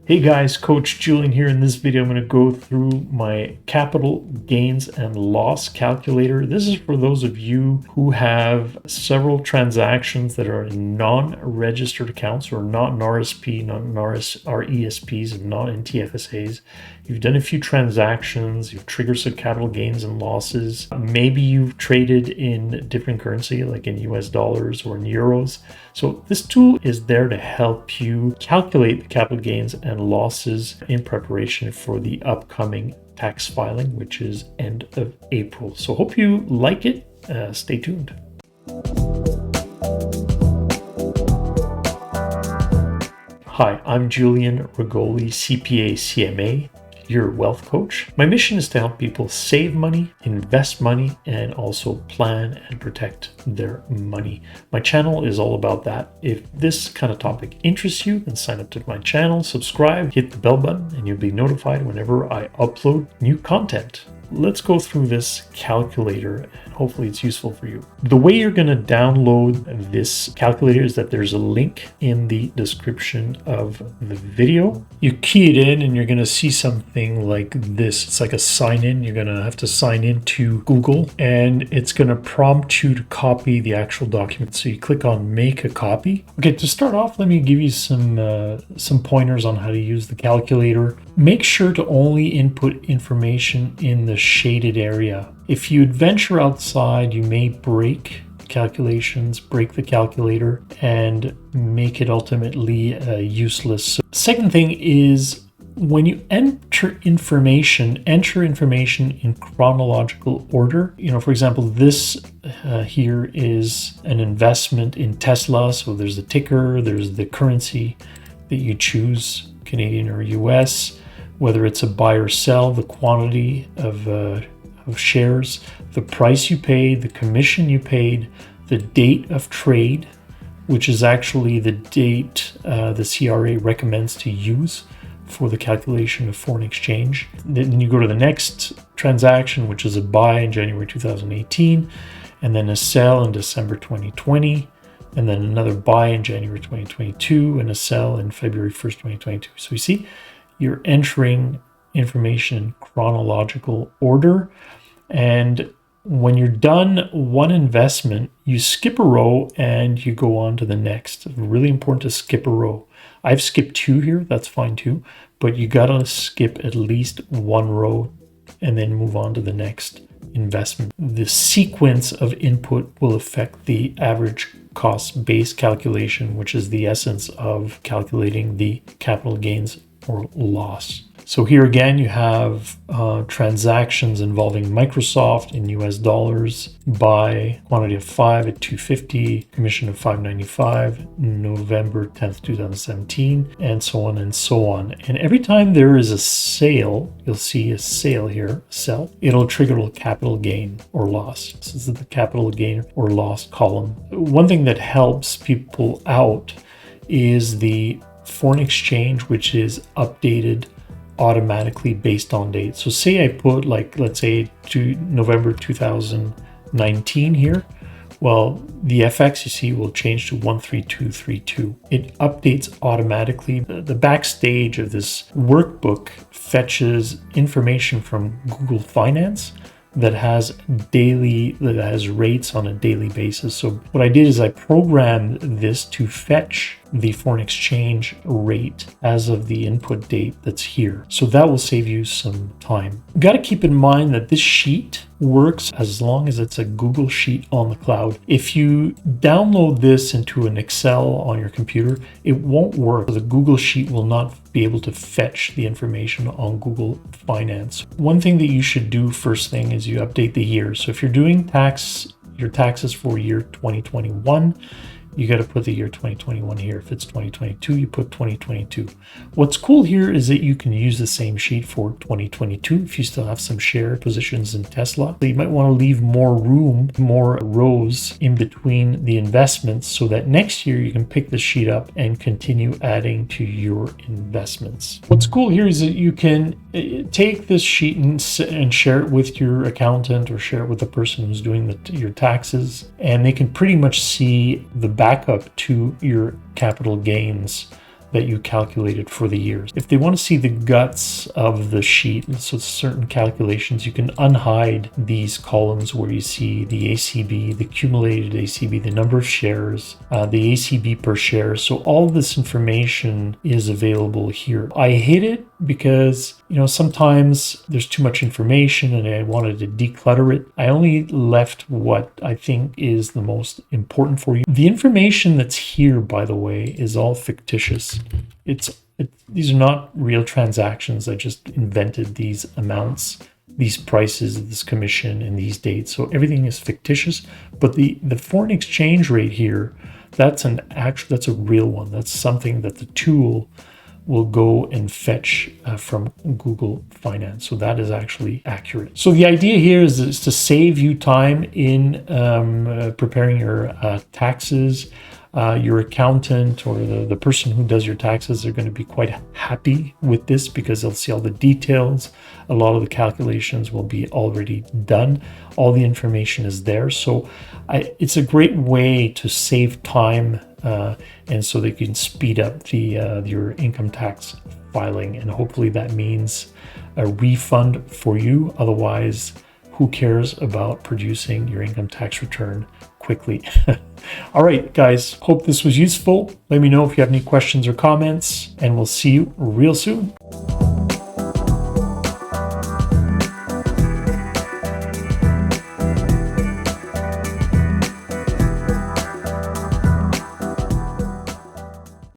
Hey guys, Coach Julian here. In this video, I'm going to go through my capital gains and loss calculator. This is for those of you who have several transactions that are in non-registered accounts or not in RSP, not in RESPs, and not in TFSAs. You've done a few transactions, you've triggered some capital gains and losses. Maybe you've traded in different currency like in US dollars or in euros. So this tool is there to help you calculate the capital gains and losses in preparation for the upcoming tax filing, which is end of April. So hope you like it. Stay tuned. Hi, I'm Julian Rigoli, CPA, CMA, your wealth coach. My mission is to help people save money, invest money, and also plan and protect their money. My channel is all about that. If this kind of topic interests you, then sign up to my channel, subscribe, hit the bell button, and you'll be notified whenever I upload new content. Let's go through this calculator and hopefully it's useful for you. The way you're going to download this calculator is that there's a link in the description of the video. You key it in and you're going to see something like this. It's like a sign in. You're going to have to sign in to Google and it's going to prompt you to copy the actual document. So you click on make a copy. Okay, to start off, let me give you some pointers on how to use the calculator. Make sure to only input information in the shaded area. If you venture outside, you may break calculations, break the calculator, and make it ultimately useless. So, second thing is when you enter information in chronological order. For example, this here is an investment in Tesla. So there's the ticker, there's the currency that you choose, Canadian or US, whether it's a buy or sell, the quantity of shares, the price you paid, the commission you paid, the date of trade, which is actually the date the CRA recommends to use for the calculation of foreign exchange. Then you go to the next transaction, which is a buy in January 2018, and then a sell in December 2020, and then another buy in January 2022, and a sell in February 1st, 2022. So you see, you're entering information in chronological order. And when you're done one investment, you skip a row and you go on to the next. Really important to skip a row. I've skipped two here, that's fine too, but you gotta skip at least one row and then move on to the next investment. The sequence of input will affect the average cost base calculation, which is the essence of calculating the capital gains or loss. So here again, you have transactions involving Microsoft in US dollars, buy quantity of 5 at 250, commission of 595, November 10th, 2017, and so on and so on. And every time there is a sale, you'll see a sale here, sell, it'll trigger a capital gain or loss. This is the capital gain or loss column. One thing that helps people out is the foreign exchange, which is updated automatically based on date. So say I put let's say to November 2019 here. Well, the FX you see will change to 13232. It updates automatically. The backstage of this workbook fetches information from Google Finance that has rates on a daily basis. So what I did is I programmed this to fetch the foreign exchange rate as of the input date that's here. So that will save you some time. You got to keep in mind that this sheet works as long as it's a Google Sheet on the cloud. If you download this into an Excel on your computer, it won't work. The Google Sheet will not be able to fetch the information on Google Finance. One thing that you should do first thing is you update the year. So if you're doing your taxes for year 2021, you got to put the year 2021 here. If it's 2022, you put 2022. What's cool here is that you can use the same sheet for 2022 if you still have some share positions in Tesla. You might want to leave more room, more rows in between the investments so that next year you can pick the sheet up and continue adding to your investments. What's cool here is that you can take this sheet and share it with your accountant or share it with the person who's doing your taxes, and they can pretty much see the backup to your capital gains that you calculated for the years. If they want to see the guts of the sheet, so certain calculations, you can unhide these columns where you see the ACB, the accumulated ACB, the number of shares, the ACB per share. So all this information is available here. I hate it because, sometimes there's too much information and I wanted to declutter it. I only left what I think is the most important for you. The information that's here, by the way, is all fictitious. These are not real transactions. I just invented these amounts, these prices, this commission, and these dates. So everything is fictitious. But the foreign exchange rate here, that's a real one. That's something that the tool will go and fetch from Google Finance. So that is actually accurate. So the idea here is to save you time in preparing your taxes. Your accountant or the person who does your taxes are going to be quite happy with this because they'll see all the details. A lot of the calculations will be already done. All the information is there. So it's a great way to save time and so they can speed up your income tax filing. And hopefully that means a refund for you. Otherwise, who cares about producing your income tax return quickly? All right, guys, hope this was useful. Let me know if you have any questions or comments, and we'll see you real soon.